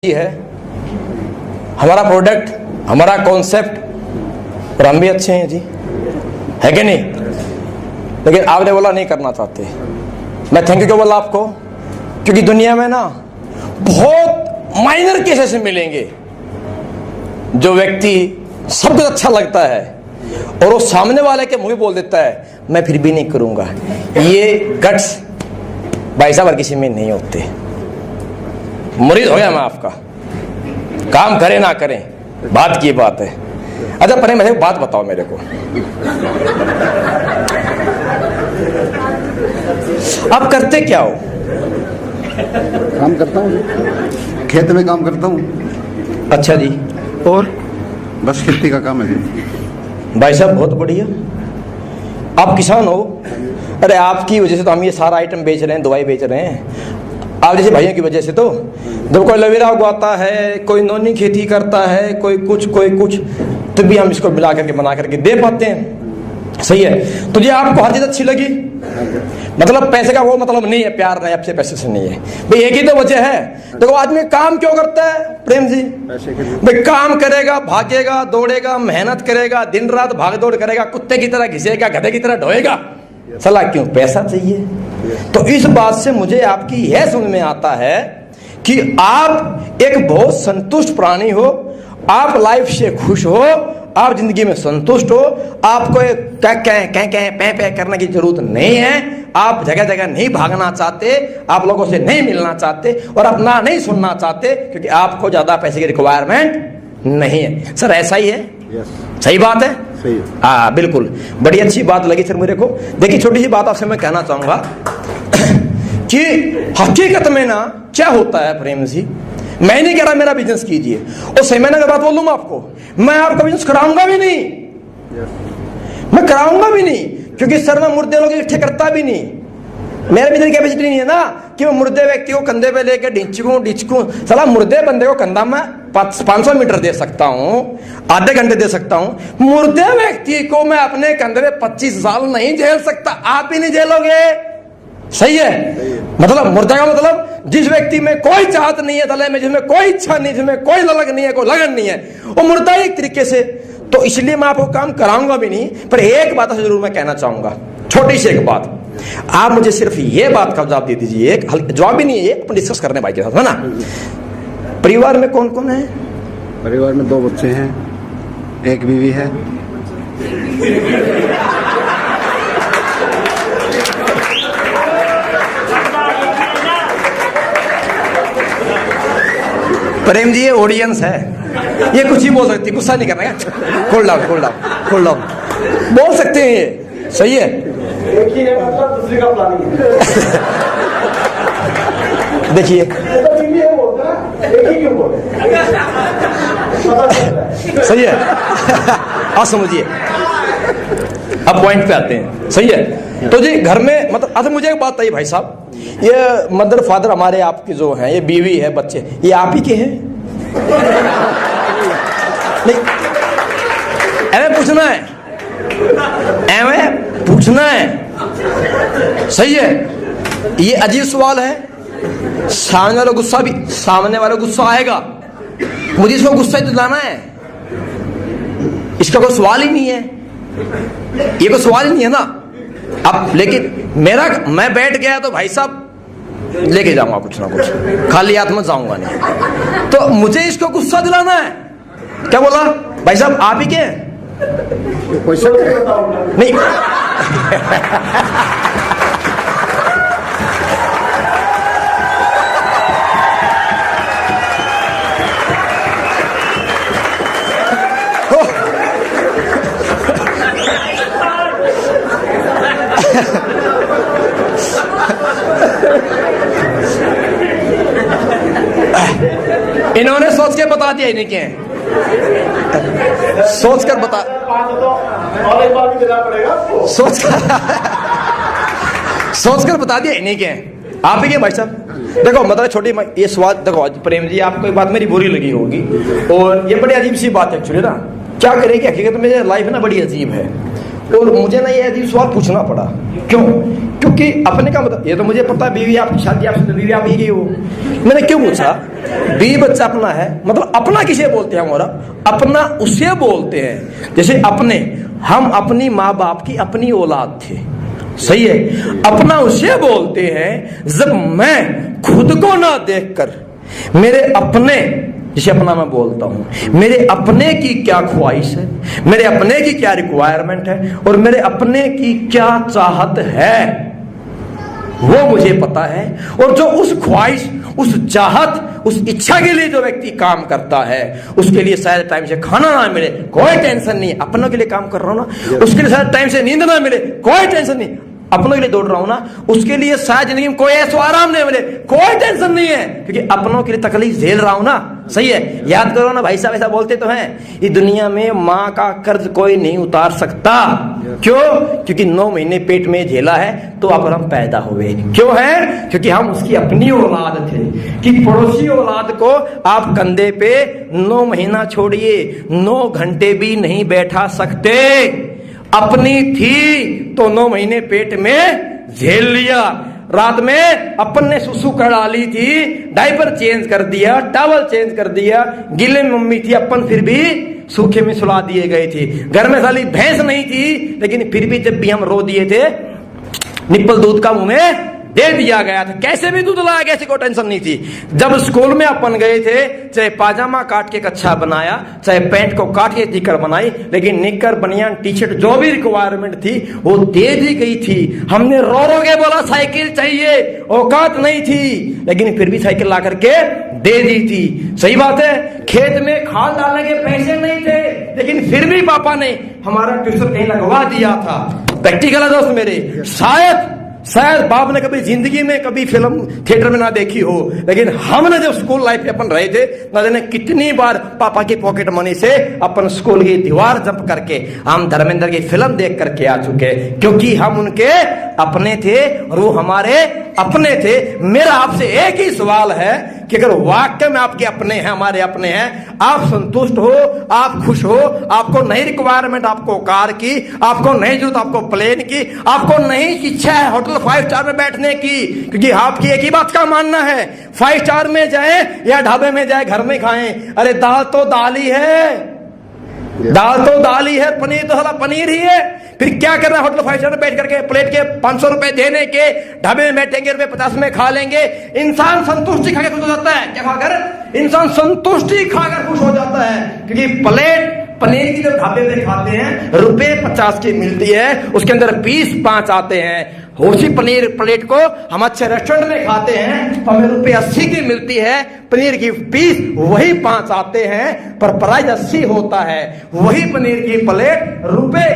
है हमारा प्रोडक्ट, हमारा कॉन्सेप्ट, और हम भी अच्छे हैं जी, है कि नहीं? लेकिन आपने बोला नहीं करना चाहते। मैं थैंक यू क्यों बोला आपको? क्योंकि दुनिया में ना बहुत माइनर केसेस मिलेंगे जो व्यक्ति सब कुछ अच्छा लगता है और वो सामने वाले के मुंह बोल देता है मैं फिर भी नहीं करूंगा। ये गट्स भाई साहब हर किसी में नहीं होते। मुरीद हो गया मैं आपका, काम करें ना करें बात की बात है। अच्छा पहले मुझे बात बताओ मेरे को, आप करते क्या हो? काम करता हूँ, खेत में काम करता हूँ। अच्छा जी, और बस खेती का काम है जी। भाई साहब बहुत बढ़िया, आप किसान हो। अरे आपकी वजह से तो हम ये सारा आइटम बेच रहे हैं, दवाई बेच रहे हैं। आप जैसे भाइयों की वजह से तो जब कोई लवेरा उगाता है, कोई नौनी खेती करता है, कोई कुछ तो भी हम इसको मिला करके बना करके दे पाते हैं। सही है। तो ये आपको हर चीज अच्छी लगी, मतलब पैसे का वो मतलब नहीं है, प्यार नहीं आपसे, पैसे से नहीं है भाई, एक ही तो वजह है। देखो आदमी काम क्यों करता है प्रेम जी? भाई काम करेगा, भागेगा, दौड़ेगा, मेहनत करेगा, दिन रात भाग दौड़ करेगा, कुत्ते की तरह घिसेगा, गधे की तरह ढोएगा, सलाह क्यों? पैसा चाहिए। तो इस बात से मुझे आपकी यह समझ में आता है कि आप एक बहुत संतुष्ट प्राणी हो, आप लाइफ से खुश हो, आप जिंदगी में संतुष्ट हो, आपको कह करने की जरूरत नहीं है, आप जगह जगह नहीं भागना चाहते, आप लोगों से नहीं मिलना चाहते और अपना नहीं सुनना चाहते क्योंकि आपको ज्यादा पैसे की रिक्वायरमेंट नहीं है। सर ऐसा ही है? सही बात है? हाँ बिल्कुल, बड़ी अच्छी बात लगी सर मेरे को। देखिए छोटी सी बात आपसे मैं कहना चाहूंगा कि हकीकत में ना क्या होता है प्रेम जी, मैं नहीं कह रहा मेरा बिजनेस कीजिए, और सही महीने की बात बोल दूं मैं आपको, मैं आपका बिजनेस कराऊंगा भी नहीं, मैं कराऊंगा भी नहीं, क्योंकि सर मैं मुर्दे लोग इकट्ठे करता भी नहीं। मेरे बिजनेस कैपेसिटी नहीं है ना कि मैं मुर्दे व्यक्ति को कंधे पे लेकर डिचकूं। साला मुर्दे बंदे को कंधा में 500 मीटर दे सकता हूँ, आधे घंटे दे सकता हूँ, मुर्दे व्यक्ति को मैं अपने कंधे पे 25 साल नहीं झेल सकता। आप ही नहीं झेलोगे। सही है? मतलब मुर्दा का मतलब जिस व्यक्ति में कोई चाहत नहीं है तले में, जिसमें कोई इच्छा नहीं, जिसमें कोई ललक नहीं है, कोई लगन नहीं है, वो मुर्दा एक तरीके से। तो इसलिए मैं आपको काम कराऊंगा भी नहीं। पर एक बात जरूर मैं कहना चाहूंगा, छोटी सी एक बात, आप मुझे सिर्फ ये बात का जवाब दे दीजिए, एक जवाब भी नहीं है, अपन डिस्कस करने भाई के साथ, है ना? परिवार में कौन कौन है? परिवार में 2 बच्चे हैं, एक बीवी है। प्रेम जी ये ऑडियंस है, ये कुछ ही बोल सकती, गुस्सा नहीं करना है। खोल डाउन बोल सकते हैं ये, सही है? एक ही है, मतलब दूसरे का प्लानिंग है। देखिए एक ही क्यों बोले? सही है। आप समझिए, अब पॉइंट पे आते हैं। सही है? तो जी घर में मतलब अच्छा मुझे एक बात बताइए भाई साहब, ये मदर फादर हमारे आपके जो हैं, ये बीवी है, बच्चे, ये आप ही के हैं? नहीं, ऐਵੇਂ पूछना है, ऐਵੇਂ पूछना है। सही है? ये अजीब सवाल है, सामने वाला गुस्सा आएगा, मुझे इसको गुस्सा दिलाना है, इसका कोई सवाल ही नहीं है, ये कोई सवाल ही नहीं है ना। अब लेकिन मैं बैठ गया तो भाई साहब लेके जाऊंगा कुछ ना कुछ, खाली हाथ में जाऊंगा नहीं, तो मुझे इसको गुस्सा दिलाना है। क्या बोला भाई साहब? आप ही के नहीं? इन्होंने सोच के बता दिया, इन्हीं के सोच कर बता, और एक बार भी देना पड़ेगा आपको। सोच कर बता दिया, इन्हीं के आप ही के भाई साहब। देखो मतलब छोटी ये सवाल, देखो प्रेम जी आपको एक बात मेरी बुरी लगी होगी, और ये बड़ी अजीब सी बात है एक्चुअली ना, क्या करें कि हकीकत में लाइफ ना बड़ी अजीब है। और मुझे ना ये अजीब सवाल पूछना पड़ा। क्यों? क्योंकि अपने का मतलब, ये तो मुझे पता है बीवी आपकी शादी आपसे, बीवी आप ही हो। मैंने क्यों पूछा? बीवी बच्चा अपना है, मतलब अपना किसे बोलते हैं हमारा? अपना उसे बोलते हैं जैसे अपने, हम अपनी माँ बाप की अपनी औलाद थे, सही है। अपना उसे बोलते हैं जब मैं खुद को ना देखकर मेरे अपने, जिसे अपना मैं बोलता हूं, मेरे अपने की क्या ख्वाहिश है, मेरे अपने की क्या रिक्वायरमेंट है और मेरे अपने की क्या चाहत है, वो मुझे पता है। और जो उस ख्वाहिश, उस चाहत, उस इच्छा के लिए जो व्यक्ति काम करता है, उसके लिए शायद टाइम से खाना ना मिले, कोई टेंशन नहीं, अपनों के लिए काम कर रहा हूं ना। उसके लिए शायद टाइम से नींद ना मिले, कोई टेंशन नहीं, अपनों के लिए दौड़ रहा हूं ना। उसके लिए शायद जिंदगी में कोई ऐसा आराम नहीं मिले, कोई टेंशन नहीं है, क्योंकि अपनों के लिए तकलीफ झेल रहा हूं ना। सही है। याद करो ना, भाई साहब ऐसा बोलते तो हैं, इस दुनिया में माँ का कर्ज कोई नहीं उतार सकता। क्यों? क्योंकि 9 महीने पेट में झेला है तो अब हम पैदा हुए। क्यों है? क्योंकि हम उसकी अपनी औलाद थे। कि पड़ोसी औलाद को आप कंधे पे 9 महीना छोड़िए 9 घंटे भी नहीं बैठा सकते। अपनी थी तो 9 महीने पेट में झेल लिया। रात में अपन ने सुसु कर डाली थी, डायपर चेंज कर दिया, टॉवल चेंज कर दिया, गीले में मम्मी थी, अपन फिर भी सूखे में सुला दिए गए थे। घर में साली भैंस नहीं थी, लेकिन फिर भी जब भी हम रो दिए थे, निप्पल दूध का मुंह में दे दिया गया था। कैसे भी दूध लाया, कैसे कोई टेंशन नहीं थी। जब स्कूल में अपन गए थे, चाहे पाजामा काट के कच्छा बनाया, चाहे पैंट को काट के निकर बनाई, लेकिन निकर, बनियान, टी शर्ट जो भी रिक्वायरमेंट थी वो दे दी गई थी। हमने रो रो के बोला साइकिल चाहिए, औकात नहीं थी, लेकिन फिर भी साइकिल ला करके दे दी थी। सही बात है। खेत में खाद डालने के पैसे नहीं थे, लेकिन फिर भी पापा ने हमारा ट्यूशन कहीं लगवा दिया था। प्रैक्टिकल है दोस्त मेरे। शायद बाप ने कभी जिंदगी में कभी फिल्म थिएटर में ना देखी हो, लेकिन हमने जब स्कूल लाइफ में अपन रहे थे, ना जाने कितनी बार पापा की पॉकेट मनी से अपन स्कूल की दीवार जंप करके हम धर्मेंद्र की फिल्म देख करके आ चुके, क्योंकि हम उनके अपने थे और वो हमारे अपने थे। मेरा आपसे एक ही सवाल है कि अगर वाकई में आपके अपने हैं, हमारे अपने हैं, आप संतुष्ट हो, आप खुश हो, आपको नहीं रिक्वायरमेंट आपको कार की, आपको नहीं जरूरत आपको प्लेन की, आपको नहीं इच्छा है होटल 5 स्टार में बैठने की, क्योंकि आपकी एक ही बात का मानना है 5 स्टार में जाए या ढाबे में जाए, घर में खाएं, अरे दाल तो दाल ही है, दाल तो दाल ही है, पनीर तो साला पनीर ही है। फिर क्या करना है होटल 5 स्टार में बैठ करके प्लेट के 500 रुपए देने के, ढाबे में बैठेंगे रुपए 50 में खा लेंगे। इंसान संतुष्टि खाकर खुश हो जाता है। क्या खाकर? इंसान संतुष्टि खाकर खुश हो जाता है, क्योंकि प्लेट पनीर की जब ढाबे में खाते हैं रुपए 50 की मिलती है, उसके अंदर पीस 5 आते हैं। उसी पनीर प्लेट को हम अच्छे रेस्टोरेंट में खाते हैं तो हमें रुपए 80 की मिलती है, पनीर की पीस वही 5 आते हैं, पर प्राइस 80 होता है। वही पनीर की प्लेट रुपए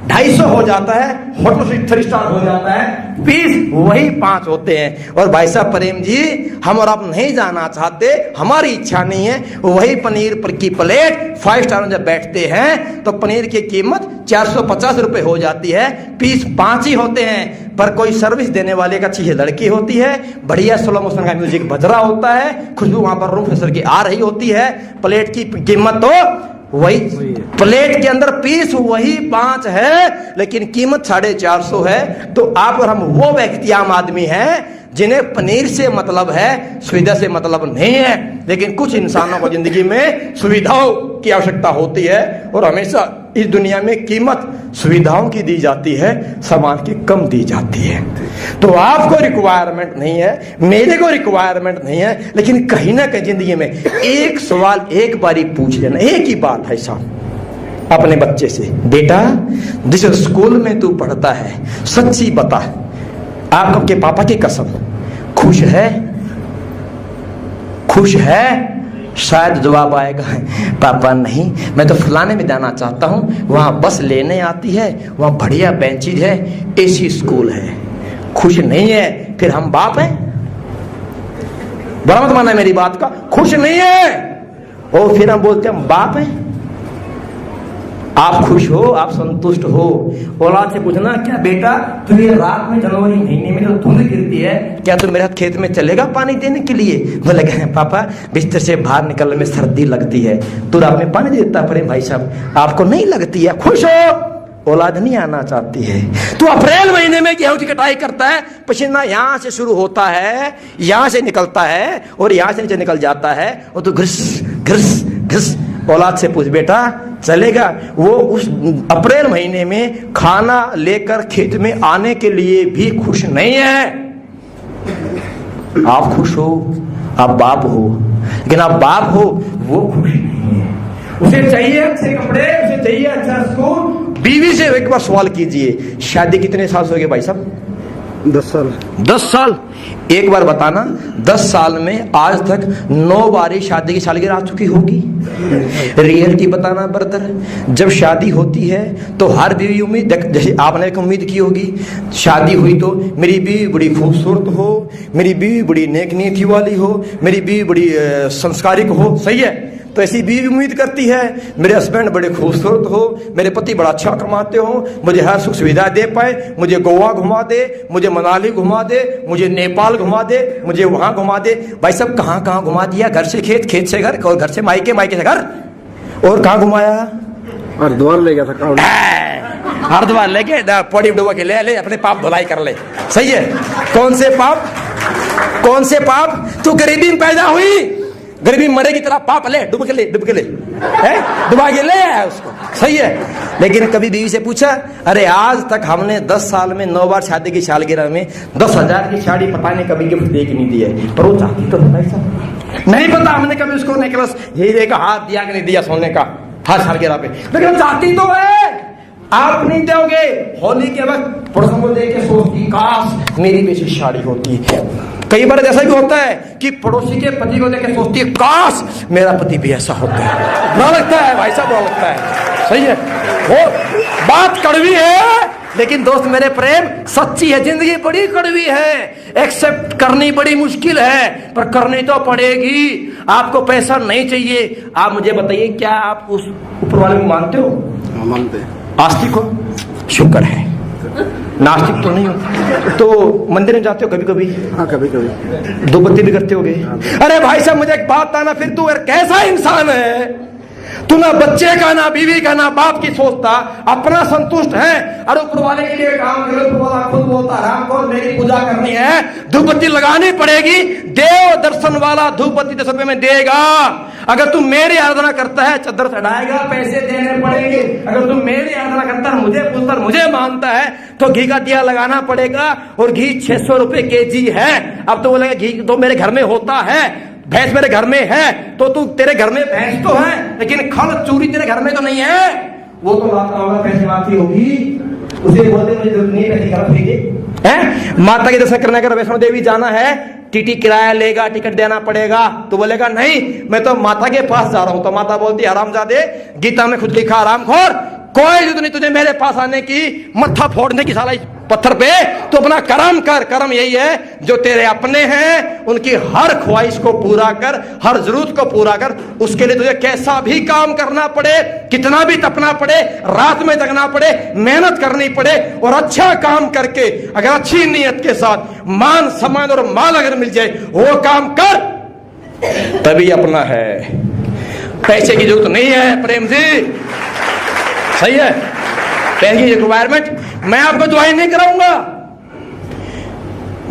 250 हो जाता है, होटल 3 स्टार हो जाता है, पीस वही 5 होते हैं। और भाई साहब प्रेम जी, हम और आप नहीं जाना चाहते, हमारी इच्छा नहीं है। वही पनीर पर की प्लेट 5 स्टार में जब बैठते हैं तो पनीर की कीमत 450 रुपए हो जाती है, पीस 5 ही होते हैं। पर कोई सर्विस देने वाले का अच्छी लड़की होती है, बढ़िया स्लो मोशन का म्यूजिक बज रहा होता है, खुशबू वहां पर रूम फ्रेशनर की आ रही होती है। प्लेट की कीमत तो वही, प्लेट के अंदर पीस वही 5 है, लेकिन कीमत 450 है। तो आप और हम वो व्यक्ति आम आदमी हैं जिन्हें पनीर से मतलब है, सुविधा से मतलब नहीं है। लेकिन कुछ इंसानों को जिंदगी में सुविधाओं की आवश्यकता होती है, और हमेशा इस दुनिया में कीमत सुविधाओं की दी जाती है, सामान की कम दी जाती है। तो आपको रिक्वायरमेंट नहीं है, मेरे को रिक्वायरमेंट नहीं है, लेकिन कहीं ना कहीं जिंदगी में एक सवाल एक बारी पूछ लेना, एक ही बात है साहब अपने बच्चे से, बेटा जिस स्कूल में तू पढ़ता है सच्ची बता, आप आपके पापा की कसम खुश है? खुश है? शायद जवाब आएगा, पापा नहीं, मैं तो फलाने में जाना चाहता हूँ, वहाँ बस लेने आती है, वहाँ बढ़िया बेंचेज है, एसी स्कूल है। खुश नहीं है, फिर हम बाप हैं? बड़ा मत माना मेरी बात का। खुश नहीं है और फिर हम बोलते हैं हम बाप हैं। आप खुश हो, आप संतुष्ट हो। औलाद से पूछना, क्या बेटा तुझे रात में जनवरी महीने में जो धुंध गिरती है, क्या तू मेरे खेत में चलेगा पानी देने के लिए? बोले पापा बिस्तर से बाहर निकलने में सर्दी लगती है, तू रात में पानी देता? पर भाई साहब आपको नहीं लगती है? खुश हो? औलाद नहीं आना चाहती है। तू अप्रैल महीने में गेहूं की कटाई करता है, पसीना यहां से शुरू होता है, यहां से निकलता है और यहां से नीचे निकल जाता है, और तू घिस घिस घिस। औलाद से पूछ बेटा चलेगा? वो उस अप्रैल महीने में खाना लेकर खेत में आने के लिए भी खुश नहीं है। आप खुश हो, आप बाप हो, लेकिन आप बाप हो वो खुश नहीं है। उसे चाहिए अच्छे कपड़े, उसे चाहिए अच्छा स्कूल। बीवी से एक बार सवाल कीजिए, शादी कितने साल से हो गए भाई साहब? 10 साल। 10 साल। एक बार बताना, 10 साल में आज तक 9 बार शादी की सालगिरह आ चुकी होगी। रियलिटी बताना ब्रदर, जब शादी होती है तो हर बीवी उम्मीद, जैसे आपने एक उम्मीद की होगी, शादी हुई तो मेरी बीवी बड़ी खूबसूरत हो, मेरी बीवी बड़ी नेक नीति वाली हो, मेरी बीवी बड़ी संस्कारिक हो, सही है? तो ऐसी बीवी उम्मीद करती है मेरे हस्बैंड बड़े खूबसूरत हो, मेरे पति बड़ा अच्छा कमाते हो, मुझे हर सुख सुविधा दे पाए, मुझे गोवा घुमा दे, मुझे मनाली घुमा दे, मुझे नेपाल घुमा दे, मुझे वहां घुमा दे। भाई सब कहाँ कहाँ घुमा दिया? घर से खेत, खेत से घर, और घर से मायके, मायके से घर, और कहाँ घुमाया? हरिद्वार ले गया था। हरिद्वार लेके पौड़ी डुबा के ले अपने पाप धुलाई कर ले, सही है? कौन से पाप? कौन से पाप? तू गरीबी में पैदा हुई, गरीबी मरे की तरह पाप ले, डूब के ले, डूब के ले, डुबा के ले आया उसको, सही है? लेकिन कभी बीवी से पूछा? अरे आज तक हमने 10 साल में 9 बार शादी की सालगिरह में 10,000 की साड़ी पता नहीं कभी गिफ्ट दे के नहीं दी है, पर वो चाहती तो नहीं पता हमने कभी उसको नेकलेस हीरे का हाथ दिया कि नहीं दिया सोने का हर सालगिरह पे, लेकिन चाहती तो है। आप नहीं दोगे। होली के वक्त पड़ोसन को देख के सोचती काश मेरी भी ऐसी साड़ी होती। कई बार ऐसा भी होता है कि पड़ोसी के पति को देख के सोचती है काश मेरा पति भी ऐसा होता है। बुरा लगता है भाई साहब, बुरा लगता है, सही है? वो बात कड़वी है, लेकिन दोस्त मेरे प्रेम सच्ची है। जिंदगी बड़ी कड़वी है, एक्सेप्ट करनी बड़ी मुश्किल है, पर करनी तो पड़ेगी। आपको पैसा नहीं चाहिए, आप मुझे बताइए क्या आप उस ऊपर वाले को मानते हो? मानते हैं। आस्तिक हो? शुक्र है, नास्तिक तो नहीं हो। तो मंदिर में जाते हो कभी कभी? हाँ कभी कभी। दो बत्ती भी करते होगे? अरे भाई साहब मुझे एक बात बताना, फिर तू कैसा इंसान है? तू ना बच्चे का, ना बीवी का, ना बाप की सोचता, अपना संतुष्ट है। अरे ऊपर वाले के लिए काम करे, ऊपर वाला खुद बोलता राम को मेरी पूजा करनी है, धूप बत्ती लगानी पड़ेगी। देव दर्शन वाला धूप बत्ती 10 रुपए में देगा। अगर तू मेरी आराधना करता है चद्दर चढ़ाएगा, पैसे देने पड़ेंगे। अगर तू मेरी आराधना करता है, मुझे पूछता, मुझे मानता है, तो घी का दिया लगाना पड़ेगा, और घी 600 रुपए केजी है। अब तो बोलेगा घी तो मेरे घर में होता है, भैंस मेरे घर में है, तो तू तेरे घर में भैंस तो है, लेकिन खल चूरी तेरे घर में तो नहीं है। वो तो पैसे माफी होगी, उसे बोलते मुझे जरूरत नहीं पैसे खराब है। माता के दर्शन करने अगर वैष्णो देवी जाना है, टीटी किराया लेगा, टिकट देना पड़ेगा, तो बोलेगा नहीं मैं तो माता के पास जा रहा हूं। तो माता बोलती हरामजादे, गीता में खुद लिखा हरामखोर, कोई जरूरत नहीं तुझे मेरे पास आने की, मत्था फोड़ने की साला पत्थर पे। तो अपना कर्म कर, कर्म यही है जो तेरे अपने हैं उनकी हर ख्वाहिश को पूरा कर, हर जरूरत को पूरा कर। उसके लिए तुझे कैसा भी काम करना पड़े, कितना भी तपना पड़े, रात में जगना पड़े, मेहनत करनी पड़े, और अच्छा काम करके अगर अच्छी नीयत के साथ मान सम्मान और माल अगर मिल जाए, वो काम कर, तभी अपना है। पैसे की जरूरत नहीं है प्रेम जी, सही है? पैसे की रिक्वायरमेंट मैं आपको दुआई नहीं कराऊंगा,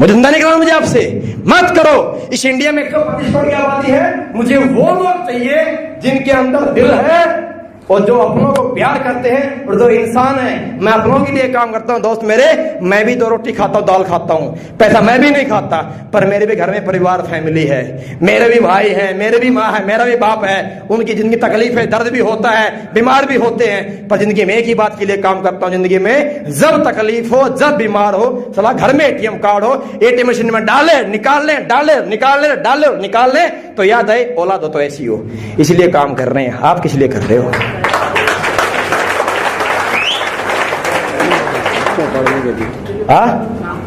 मुझे धंधा नहीं कराना, मुझे आपसे मत करो। इस इंडिया में 125 करोड़ की आबादी है, मुझे वो लोग चाहिए जिनके अंदर दिल है और जो अपनों को प्यार करते हैं और जो इंसान है। मैं अपनों के लिए काम करता हूं दोस्त मेरे, मैं भी 2 रोटी खाता हूं, दाल खाता हूं, पैसा मैं भी नहीं खाता, पर मेरे भी घर में परिवार फैमिली है, मेरे भी भाई है, मेरे भी माँ है, मेरा भी बाप है। उनकी जिंदगी तकलीफ है, दर्द भी होता है, बीमार भी होते हैं, पर जिंदगी में एक ही बात के लिए काम करता हूं, जिंदगी में जब तकलीफ हो, जब बीमार हो, सला घर में ATM कार्ड हो, ATM मशीन में डाले निकाल ले, डाले निकाल ले, डाले निकाल ले, तो याद आए औलाद हो तो ऐसी हो। इसलिए काम कर रहे हैं। आप किस लिए कर रहे हो?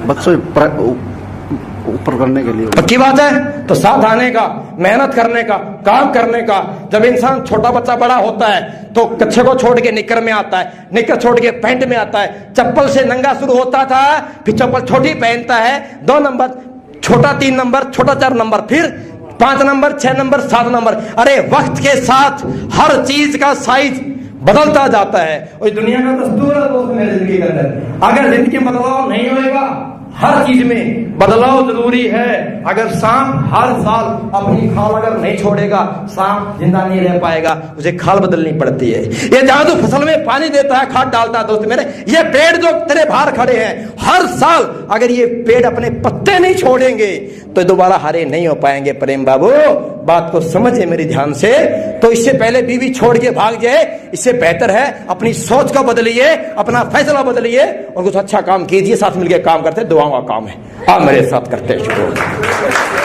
बच्चों ऊपर करने के लिए। पक्की बात है, तो साथ आने का, मेहनत करने का, काम करने का। जब इंसान छोटा बच्चा बड़ा होता है तो कच्छे को छोड़ के निक्कर में आता है, निक्कर छोड़ के पैंट में आता है, चप्पल से नंगा शुरू होता था, फिर चप्पल छोटी पहनता है, 2 नंबर, छोटा 3 नंबर, छोटा 4 नंबर, फिर 5 नंबर, 6 नंबर, 7 नंबर। अरे वक्त के साथ हर चीज का साइज बदलता जाता है। और दुनिया का दस्तूर है दोस्त मेरे जिंदगी के अंदर, अगर जिंदगी में बदलाव नहीं होएगा, हर चीज में बदलाव जरूरी है। अगर सांप हर साल अपनी खाल अगर नहीं छोड़ेगा, सांप जिंदा नहीं रह पाएगा, उसे खाल बदलनी पड़ती है। ये जहां तो फसल में पानी देता है, खाद डालता है दोस्त मेरे, ये पेड़ जो तेरे बाहर खड़े हैं, हर साल अगर ये पेड़ अपने पत्ते नहीं छोड़ेंगे तो दोबारा हरे नहीं हो पाएंगे। प्रेम बाबू बात को समझे मेरी ध्यान से। तो इससे पहले बीवी छोड़ के भाग जाए, इससे बेहतर है अपनी सोच को बदलिए, अपना फैसला बदलिए और कुछ अच्छा काम कीजिए। साथ मिलकर काम करते, दुआओं का काम है, आप मेरे साथ करते हैं। शुक्रिया।